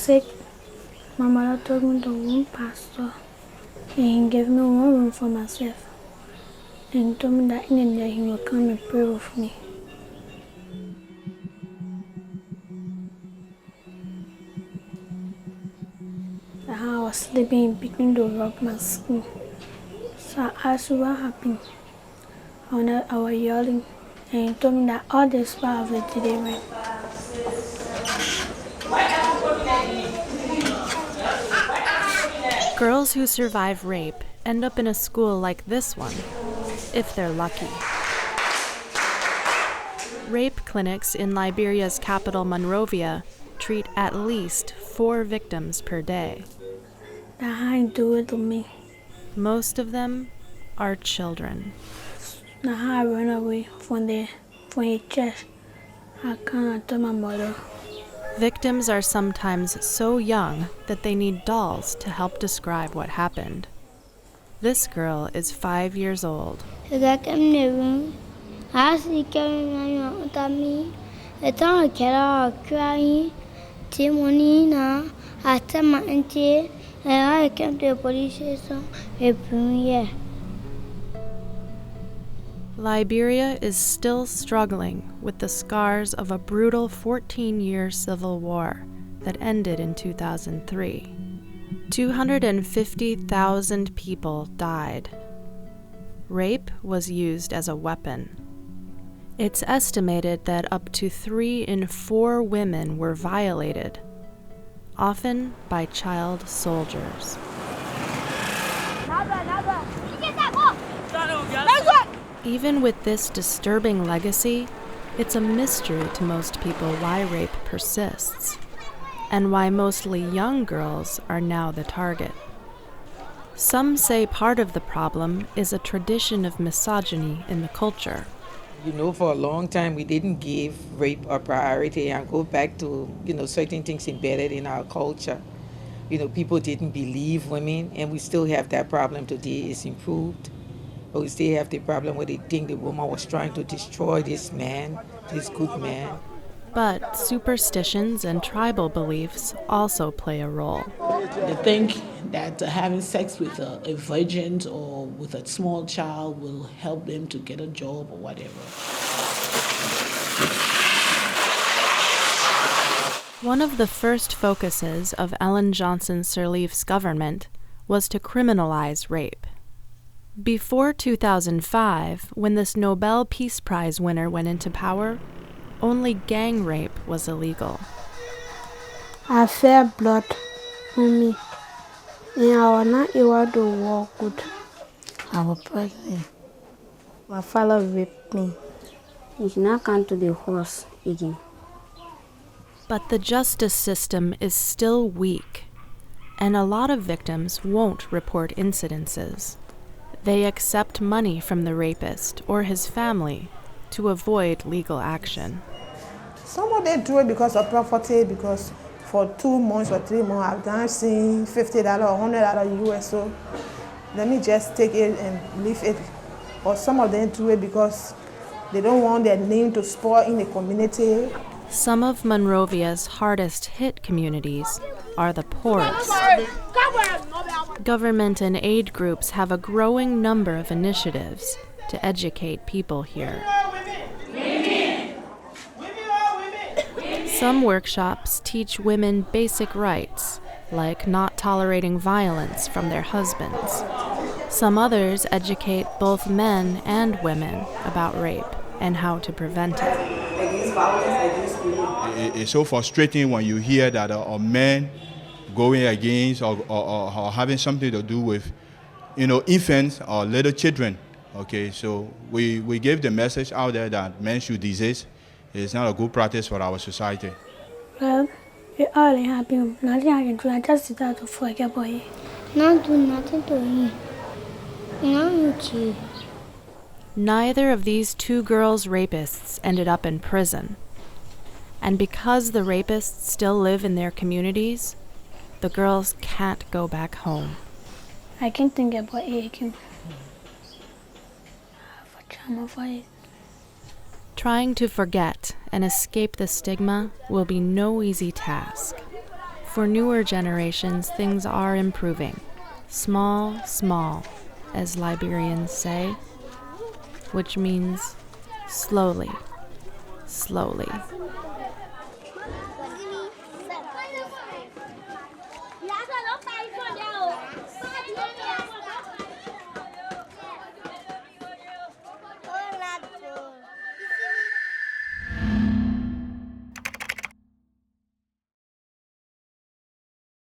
sick, my mother took me to one pastor and he gave me one room for myself. And he told me that in the day he would come and pray with me. I was sleeping and beginning to rub my skin. So I asked what happened. I was yelling and he told me that all this part of it today right. Girls who survive rape end up in a school like this one, if they're lucky. Rape clinics in Liberia's capital, Monrovia, treat at least 4 victims per day. That's how he do it to me. Most of them are children. That's how I run away from the church. I can't tell my mother. Victims are sometimes so young that they need dolls to help describe what happened. This girl is 5 years old. I came to the police station. Liberia is still struggling with the scars of a brutal 14-year civil war that ended in 2003. 250,000 people died. Rape was used as a weapon. It's estimated that up to 3 in 4 women were violated, often by child soldiers. Even with this disturbing legacy, it's a mystery to most people why rape persists, and why mostly young girls are now the target. Some say part of the problem is a tradition of misogyny in the culture. You know, for a long time we didn't give rape a priority and go back to, certain things embedded in our culture. People didn't believe women, and we still have that problem today. It's improved. But we still have the problem where they think the woman was trying to destroy this man, this good man. But superstitions and tribal beliefs also play a role. They think that having sex with a virgin or with a small child will help them to get a job or whatever. One of the first focuses of Ellen Johnson Sirleaf's government was to criminalize rape. Before 2005, when this Nobel Peace Prize winner went into power, only gang rape was illegal. I felt blood on me, and I was not able to walk good. I was pregnant. My father raped me. He did not come to the horse again. But the justice system is still weak, and a lot of victims won't report incidences. They accept money from the rapist or his family to avoid legal action. Some of them do it because of property, because for 2 months or 3 months I've done seen $50 or $100 US, so let me just take it and leave it. Or some of them do it because they don't want their name to spoil in the community. Some of Monrovia's hardest hit communities are the poorest. Government and aid groups have a growing number of initiatives to educate people here. Some workshops teach women basic rights, like not tolerating violence from their husbands. Some others educate both men and women about rape and how to prevent it. It's so frustrating when you hear that a man going against or having something to do with, infants or little children. Okay, so we gave the message out there that men should desist. It's not a good practice for our society. Well, it already happened. Nothing I can do. I just decided to forget about it. Not do nothing to him. No. Neither of these 2 girls' rapists ended up in prison. And because the rapists still live in their communities, the girls can't go back home. I can't think about it again. I have a trauma for it. Trying to forget and escape the stigma will be no easy task. For newer generations, things are improving. Small, small, as Liberians say, which means slowly, slowly.